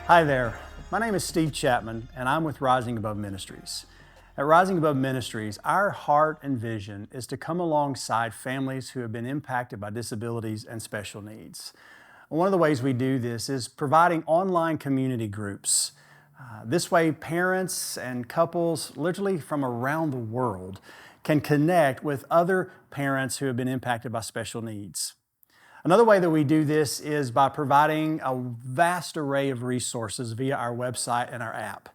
Hi there, my name is Steve Chapman and I'm with Rising Above Ministries. At Rising Above Ministries, our heart and vision is to come alongside families who have been impacted by disabilities and special needs. One of the ways we do this is providing online community groups. This way, parents and couples literally from around the world can connect with other parents who have been impacted by special needs. Another way that we do this is by providing a vast array of resources via our website and our app.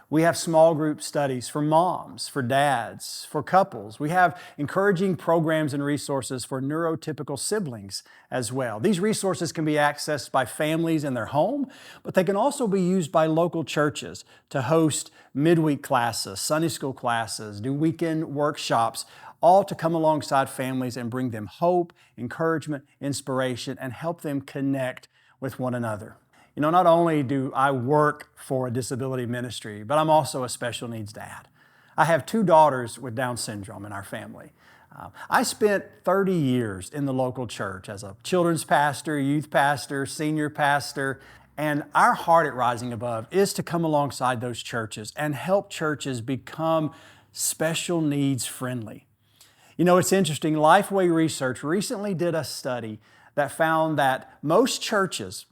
We have small group studies for moms, for dads, for couples. We have encouraging programs and resources for neurotypical siblings as well. These resources can be accessed by families in their home, but they can also be used by local churches to host midweek classes, Sunday school classes, do weekend workshops, all to come alongside families and bring them hope, encouragement, inspiration, and help them connect with one another. You know, not only do I work for a disability ministry, but I'm also a special needs dad. I have 2 daughters with Down syndrome in our family. I spent 30 years in the local church as a children's pastor, youth pastor, senior pastor, and our heart at Rising Above is to come alongside those churches and help churches become special needs friendly. You know, it's interesting, Lifeway Research recently did a study that found that most churches,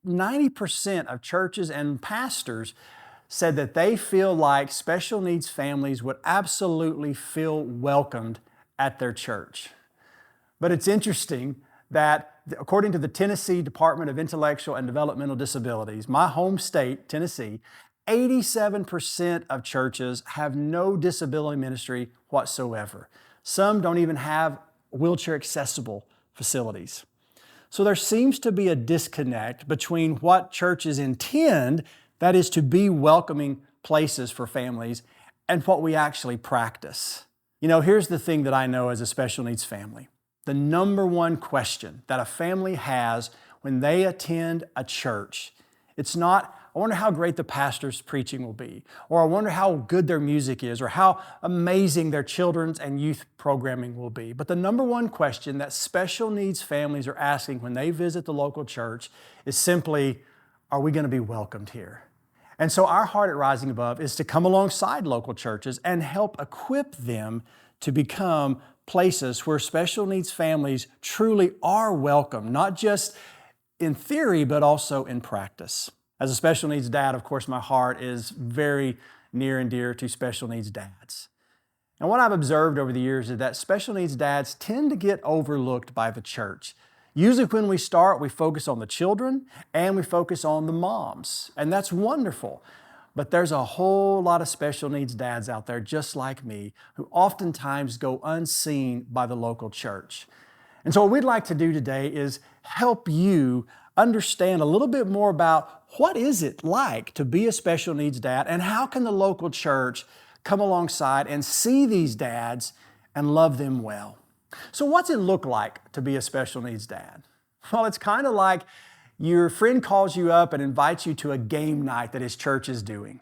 90% of churches and pastors said that they feel like special needs families would absolutely feel welcomed at their church. But it's interesting that according to the Tennessee Department of Intellectual and Developmental Disabilities, my home state, Tennessee, 87% of churches have no disability ministry whatsoever. Some don't even have wheelchair accessible facilities. So there seems to be a disconnect between what churches intend, that is to be welcoming places for families, and what we actually practice. You know, here's the thing that I know as a special needs family. The number one question that a family has when they attend a church, it's not, I wonder how great the pastor's preaching will be, or I wonder how good their music is, or how amazing their children's and youth programming will be. But the number one question that special needs families are asking when they visit the local church is simply, are we going to be welcomed here? And so our heart at Rising Above is to come alongside local churches and help equip them to become places where special needs families truly are welcome, not just in theory, but also in practice. As a special needs dad, of course, my heart is very near and dear to special needs dads. And what I've observed over the years is that special needs dads tend to get overlooked by the church. Usually when we start, we focus on the children and we focus on the moms, and that's wonderful. But there's a whole lot of special needs dads out there just like me who oftentimes go unseen by the local church. And so what we'd like to do today is help you understand a little bit more about what is it like to be a special needs dad, and how can the local church come alongside and see these dads and love them well. So what's it look like to be a special needs dad? Well, it's kind of like your friend calls you up and invites you to a game night that his church is doing.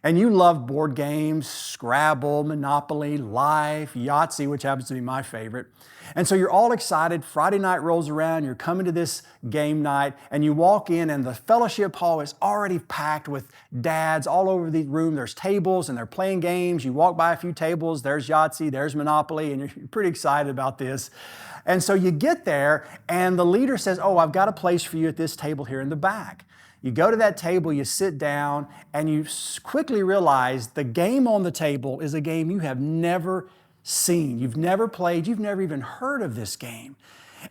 And you love board games, Scrabble, Monopoly, Life, Yahtzee, which happens to be my favorite. And so you're all excited. Friday night rolls around, you're coming to this game night, and you walk in and the fellowship hall is already packed with dads all over the room. There's tables and they're playing games. You walk by a few tables, there's Yahtzee, there's Monopoly, and you're pretty excited about this. And so you get there and the leader says, oh, I've got a place for you at this table here in the back. You go to that table, you sit down, and you quickly realize the game on the table is a game you have never seen. You've never played, you've never even heard of this game.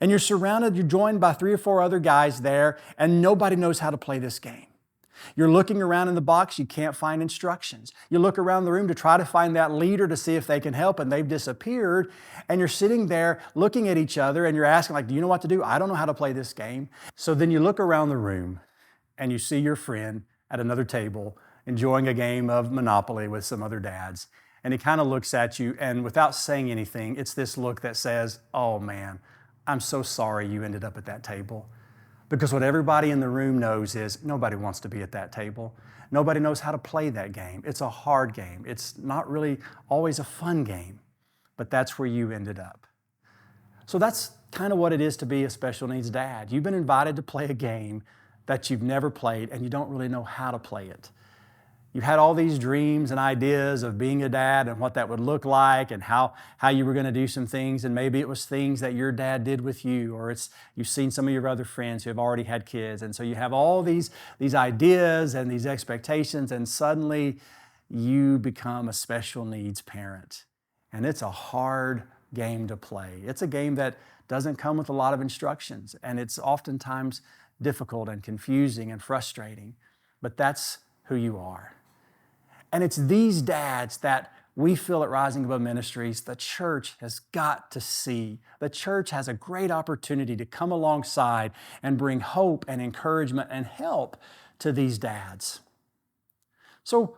And you're surrounded, you're joined by 3 or 4 other guys there, and nobody knows how to play this game. You're looking around in the box, you can't find instructions. You look around the room to try to find that leader to see if they can help, and they've disappeared. And you're sitting there looking at each other, and you're asking, like, do you know what to do? I don't know how to play this game. So then you look around the room, and you see your friend at another table enjoying a game of Monopoly with some other dads. And he kind of looks at you, and without saying anything, it's this look that says, oh man, I'm so sorry you ended up at that table. Because what everybody in the room knows is nobody wants to be at that table. Nobody knows how to play that game. It's a hard game. It's not really always a fun game, but that's where you ended up. So that's kind of what it is to be a special needs dad. You've been invited to play a game that you've never played and you don't really know how to play it. You've had all these dreams and ideas of being a dad and what that would look like and how you were going to do some things, and maybe it was things that your dad did with you, or you've seen some of your other friends who have already had kids, and so you have all these ideas and these expectations, and suddenly you become a special needs parent. And it's a hard game to play. It's a game that doesn't come with a lot of instructions, and it's oftentimes difficult and confusing and frustrating, but that's who you are. And it's these dads that we feel at Rising Above Ministries the church has got to see. The church has a great opportunity to come alongside and bring hope and encouragement and help to these dads. So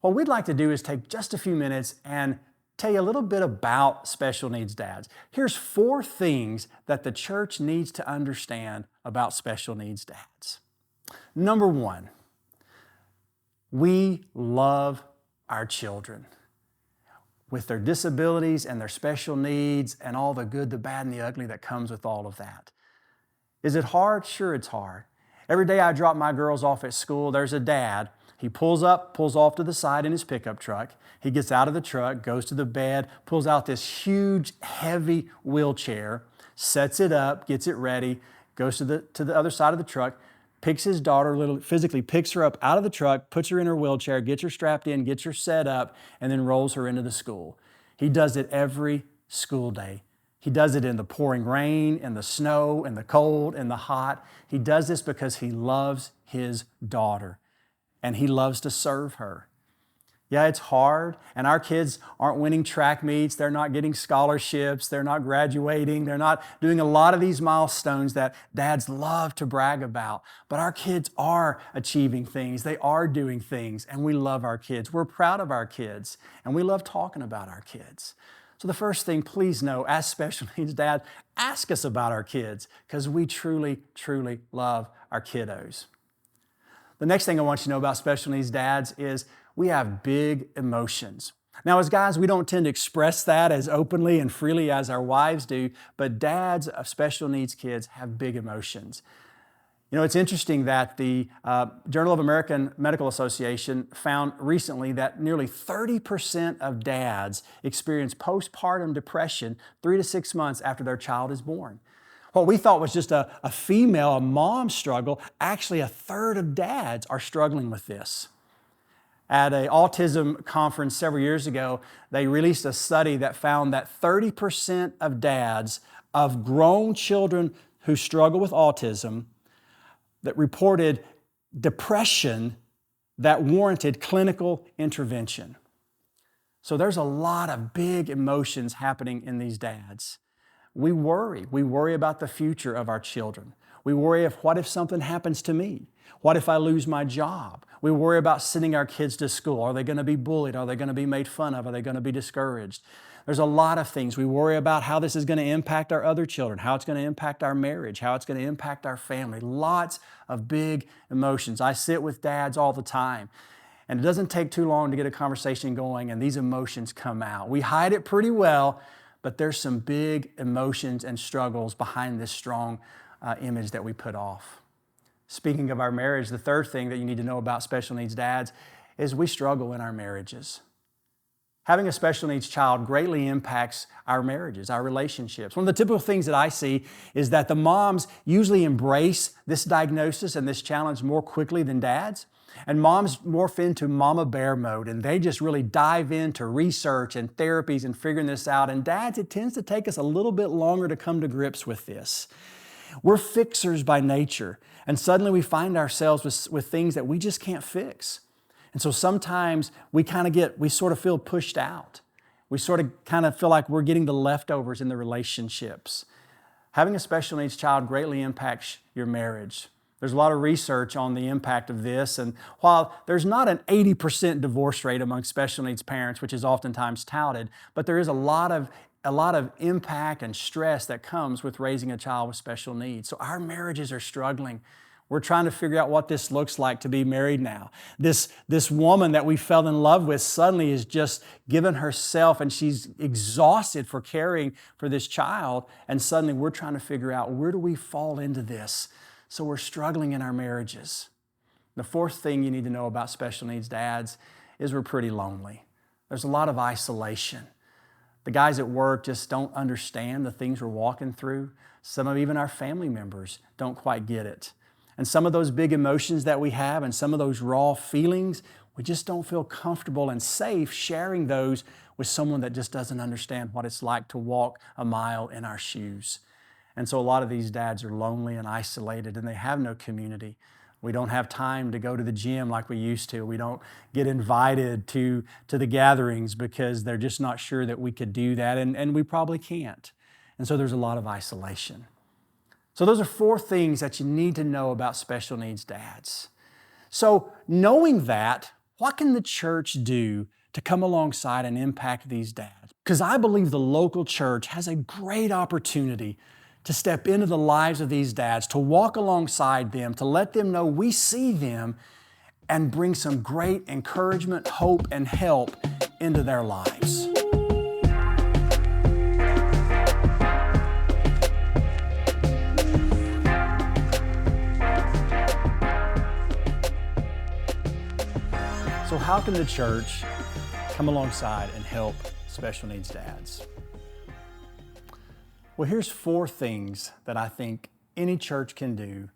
what we'd like to do is take just a few minutes and tell you a little bit about special needs dads. Here's 4 things that the church needs to understand about special needs dads. Number 1, we love our children with their disabilities and their special needs and all the good, the bad, and the ugly that comes with all of that. Is it hard? Sure, it's hard. Every day I drop my girls off at school, there's a dad. He pulls off to the side in his pickup truck. He gets out of the truck, goes to the bed, pulls out this huge, heavy wheelchair, sets it up, gets it ready, goes to the other side of the truck, picks his daughter, physically picks her up out of the truck, puts her in her wheelchair, gets her strapped in, gets her set up, and then rolls her into the school. He does it every school day. He does it in the pouring rain, in the snow, in the cold, in the hot. He does this because he loves his daughter, and he loves to serve her. Yeah, it's hard, and our kids aren't winning track meets, they're not getting scholarships, they're not graduating, they're not doing a lot of these milestones that dads love to brag about. But our kids are achieving things, they are doing things, and we love our kids. We're proud of our kids, and we love talking about our kids. So the first thing, please know, as special needs dad, ask us about our kids, because we truly, truly love our kiddos. The next thing I want you to know about special needs dads is we have big emotions. Now, as guys, we don't tend to express that as openly and freely as our wives do, but dads of special needs kids have big emotions. You know, it's interesting that the Journal of American Medical Association found recently that nearly 30% of dads experience postpartum depression 3 to 6 months after their child is born. What we thought was just a mom struggle, actually 1/3 of dads are struggling with this. At an autism conference several years ago, they released a study that found that 30% of dads of grown children who struggle with autism that reported depression that warranted clinical intervention. So there's a lot of big emotions happening in these dads. We worry. We worry about the future of our children. We worry what if something happens to me? What if I lose my job? We worry about sending our kids to school. Are they going to be bullied? Are they going to be made fun of? Are they going to be discouraged? There's a lot of things. We worry about how this is going to impact our other children, how it's going to impact our marriage, how it's going to impact our family. Lots of big emotions. I sit with dads all the time, and it doesn't take too long to get a conversation going, and these emotions come out. We hide it pretty well, but there's some big emotions and struggles behind this strong image that we put off. Speaking of our marriage, the third thing that you need to know about special needs dads is we struggle in our marriages. Having a special needs child greatly impacts our marriages, our relationships. One of the typical things that I see is that the moms usually embrace this diagnosis and this challenge more quickly than dads. And moms morph into mama bear mode, and they just really dive into research and therapies and figuring this out. And dads, it tends to take us a little bit longer to come to grips with this. We're fixers by nature, and suddenly we find ourselves with things that we just can't fix. And so sometimes we sort of feel pushed out. We sort of kind of feel like we're getting the leftovers in the relationships. Having a special needs child greatly impacts your marriage. There's a lot of research on the impact of this, and while there's not an 80% divorce rate among special needs parents, which is oftentimes touted, but there is a lot of impact and stress that comes with raising a child with special needs. So our marriages are struggling. We're trying to figure out what this looks like to be married now. This woman that we fell in love with suddenly is just given herself, and she's exhausted for caring for this child, and suddenly we're trying to figure out, where do we fall into this? So we're struggling in our marriages. The fourth thing you need to know about special needs dads is we're pretty lonely. There's a lot of isolation. The guys at work just don't understand the things we're walking through. Some of even our family members don't quite get it. And some of those big emotions that we have and some of those raw feelings, we just don't feel comfortable and safe sharing those with someone that just doesn't understand what it's like to walk a mile in our shoes. And so a lot of these dads are lonely and isolated, and they have no community. We don't have time to go to the gym like we used to. We don't get invited to the gatherings because they're just not sure that we could do that, and we probably can't. And so there's a lot of isolation. So those are four things that you need to know about special needs dads. So knowing that, what can the church do to come alongside and impact these dads? Because I believe the local church has a great opportunity to step into the lives of these dads, to walk alongside them, to let them know we see them and bring some great encouragement, hope, and help into their lives. So how can the church come alongside and help special needs dads? Well, here's four things that I think any church can do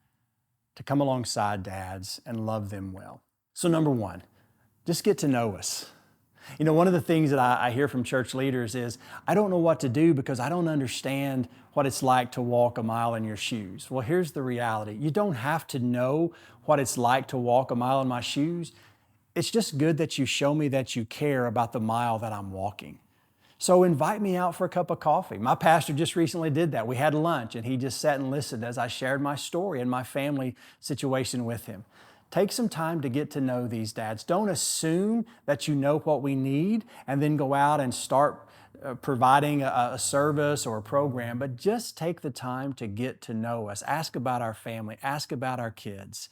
to come alongside dads and love them well. So number one, just get to know us. You know, one of the things that I hear from church leaders is, I don't know what to do because I don't understand what it's like to walk a mile in your shoes. Well, here's the reality. You don't have to know what it's like to walk a mile in my shoes. It's just good that you show me that you care about the mile that I'm walking. So invite me out for a cup of coffee. My pastor just recently did that. We had lunch and he just sat and listened as I shared my story and my family situation with him. Take some time to get to know these dads. Don't assume that you know what we need and then go out and start providing a service or a program, but just take the time to get to know us. Ask about our family. Ask about our kids.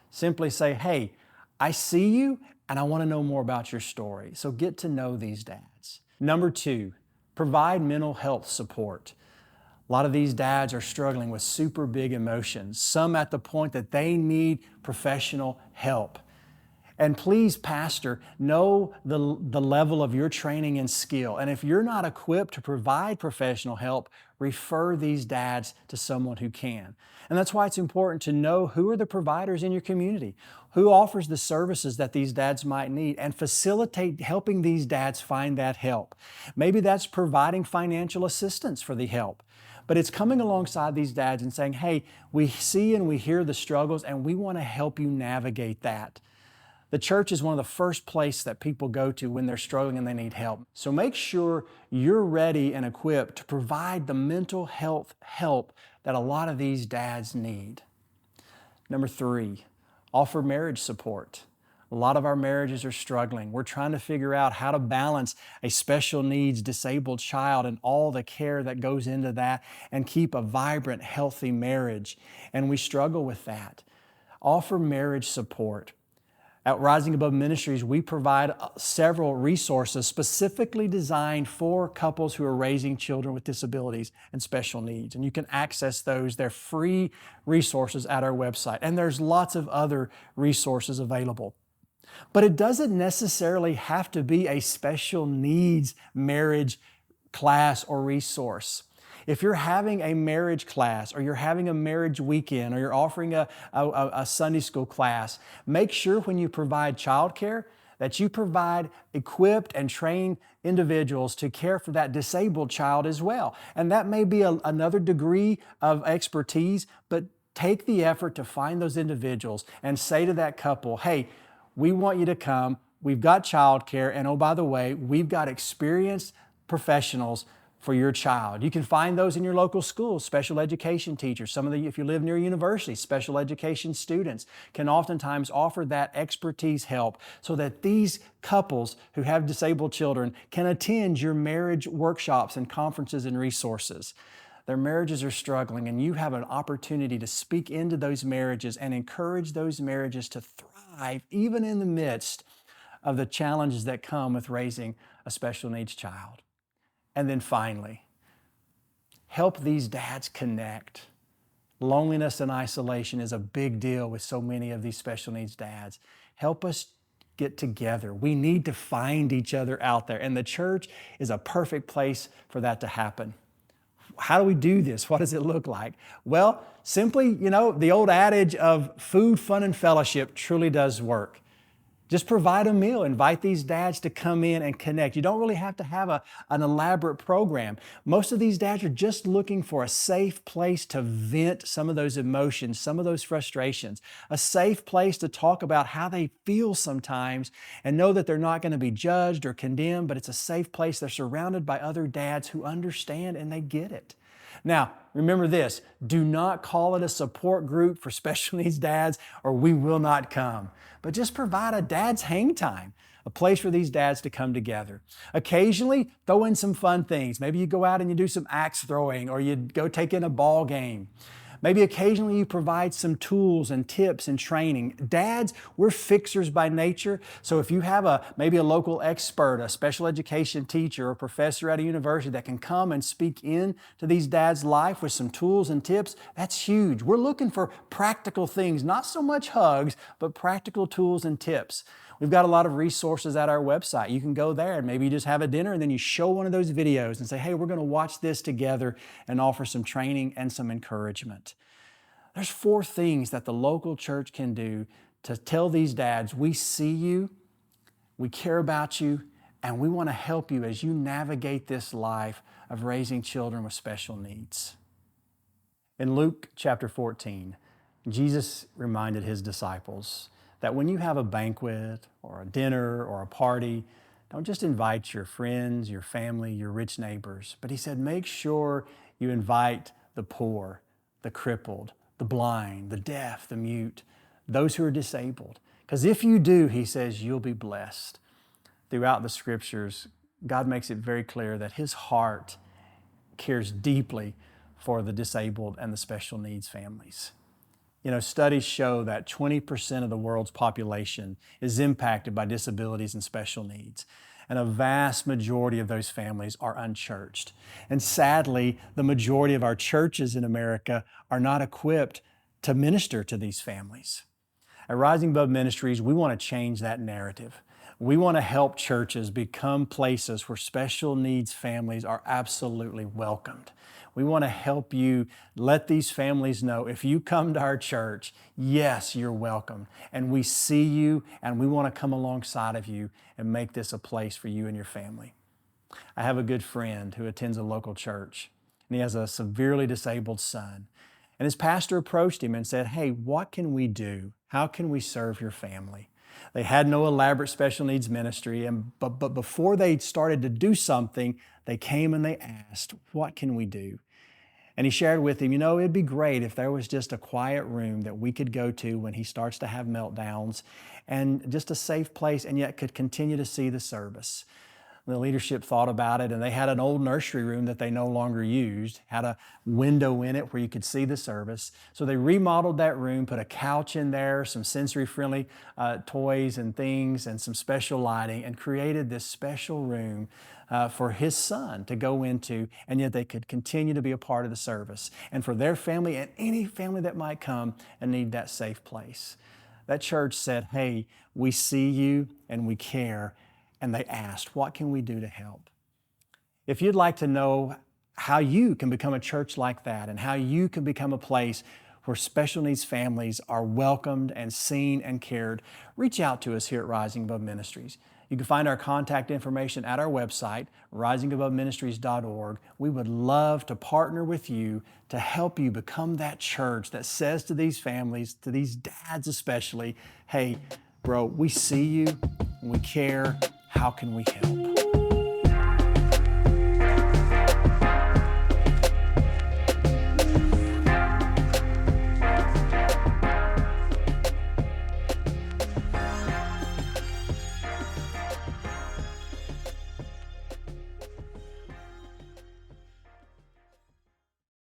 Simply say, hey, I see you and I want to know more about your story. So get to know these dads. Number two, provide mental health support. A lot of these dads are struggling with super big emotions, some at the point that they need professional help. And please, pastor, know the level of your training and skill. And if you're not equipped to provide professional help, refer these dads to someone who can. And that's why it's important to know who are the providers in your community, who offers the services that these dads might need, and facilitate helping these dads find that help. Maybe that's providing financial assistance for the help. But it's coming alongside these dads and saying, hey, we see and we hear the struggles and we want to help you navigate that. The church is one of the first places that people go to when they're struggling and they need help. So make sure you're ready and equipped to provide the mental health help that a lot of these dads need. Number three, offer marriage support. A lot of our marriages are struggling. We're trying to figure out how to balance a special needs disabled child and all the care that goes into that and keep a vibrant, healthy marriage. And we struggle with that. Offer marriage support. At Rising Above Ministries, we provide several resources specifically designed for couples who are raising children with disabilities and special needs. And you can access those. They're free resources at our website. And there's lots of other resources available. But it doesn't necessarily have to be a special needs marriage class or resource. If you're having a marriage class or you're having a marriage weekend or you're offering a Sunday school class, make sure when you provide childcare that you provide equipped and trained individuals to care for that disabled child as well. And that may be another degree of expertise, but take the effort to find those individuals and say to that couple, hey, we want you to come. We've got childcare, and oh, by the way, we've got experienced professionals for your child. You can find those in your local schools, special education teachers. Some of the, if you live near a university, special education students can oftentimes offer that expertise help so that these couples who have disabled children can attend your marriage workshops and conferences and resources. Their marriages are struggling, and you have an opportunity to speak into those marriages and encourage those marriages to thrive even in the midst of the challenges that come with raising a special needs child. And then finally, help these dads connect Loneliness and isolation is a big deal with so many of these special needs dads. Help us get together. We need to find each other out there, and the church is a perfect place for that to happen. How do we do this? What does it look like? Well, simply, the old adage of food, fun, and fellowship truly does work. Just provide a meal. Invite these dads to come in and connect. You don't really have to have an elaborate program. Most of these dads are just looking for a safe place to vent some of those emotions, some of those frustrations, a safe place to talk about how they feel sometimes and know that they're not going to be judged or condemned, but it's a safe place. They're surrounded by other dads who understand and they get it. Now, remember this, do not call it a support group for special needs dads or we will not come. But just provide a dad's hang time, a place for these dads to come together. Occasionally, throw in some fun things. Maybe you go out and you do some axe throwing or you go take in a ball game. Maybe occasionally you provide some tools and tips and training. Dads, we're fixers by nature. So if you have maybe a local expert, a special education teacher or professor at a university that can come and speak in to these dads' life with some tools and tips, that's huge. We're looking for practical things, not so much hugs, but practical tools and tips. We've got a lot of resources at our website. You can go there and maybe you just have a dinner and then you show one of those videos and say, hey, we're going to watch this together and offer some training and some encouragement. There's 4 things that the local church can do to tell these dads, we see you, we care about you, and we want to help you as you navigate this life of raising children with special needs. In Luke chapter 14, Jesus reminded his disciples that when you have a banquet or a dinner or a party, don't just invite your friends, your family, your rich neighbors, but he said, make sure you invite the poor, the crippled, the blind, the deaf, the mute, those who are disabled. Because if you do, he says, you'll be blessed. Throughout the scriptures, God makes it very clear that his heart cares deeply for the disabled and the special needs families. Studies show that 20% of the world's population is impacted by disabilities and special needs. And a vast majority of those families are unchurched. And sadly, the majority of our churches in America are not equipped to minister to these families. At Rising Above Ministries, we want to change that narrative. We want to help churches become places where special needs families are absolutely welcomed. We want to help you let these families know if you come to our church, yes, you're welcome. And we see you and we want to come alongside of you and make this a place for you and your family. I have a good friend who attends a local church and he has a severely disabled son. And his pastor approached him and said, hey, what can we do? How can we serve your family? They had no elaborate special needs ministry, but before they started to do something, they came and they asked, what can we do? And he shared with him, it'd be great if there was just a quiet room that we could go to when he starts to have meltdowns and just a safe place and yet could continue to see the service. The leadership thought about it and they had an old nursery room that they no longer used, had a window in it where you could see the service. So they remodeled that room, put a couch in there, some sensory-friendly toys and things and some special lighting and created this special room for his son to go into, and yet they could continue to be a part of the service and for their family and any family that might come and need that safe place. That church said, hey, we see you and we care. And they asked, what can we do to help? If you'd like to know how you can become a church like that and how you can become a place where special needs families are welcomed and seen and cared, reach out to us here at Rising Above Ministries. You can find our contact information at our website, risingaboveministries.org. We would love to partner with you to help you become that church that says to these families, to these dads especially, hey, bro, we see you, we care. How can we help?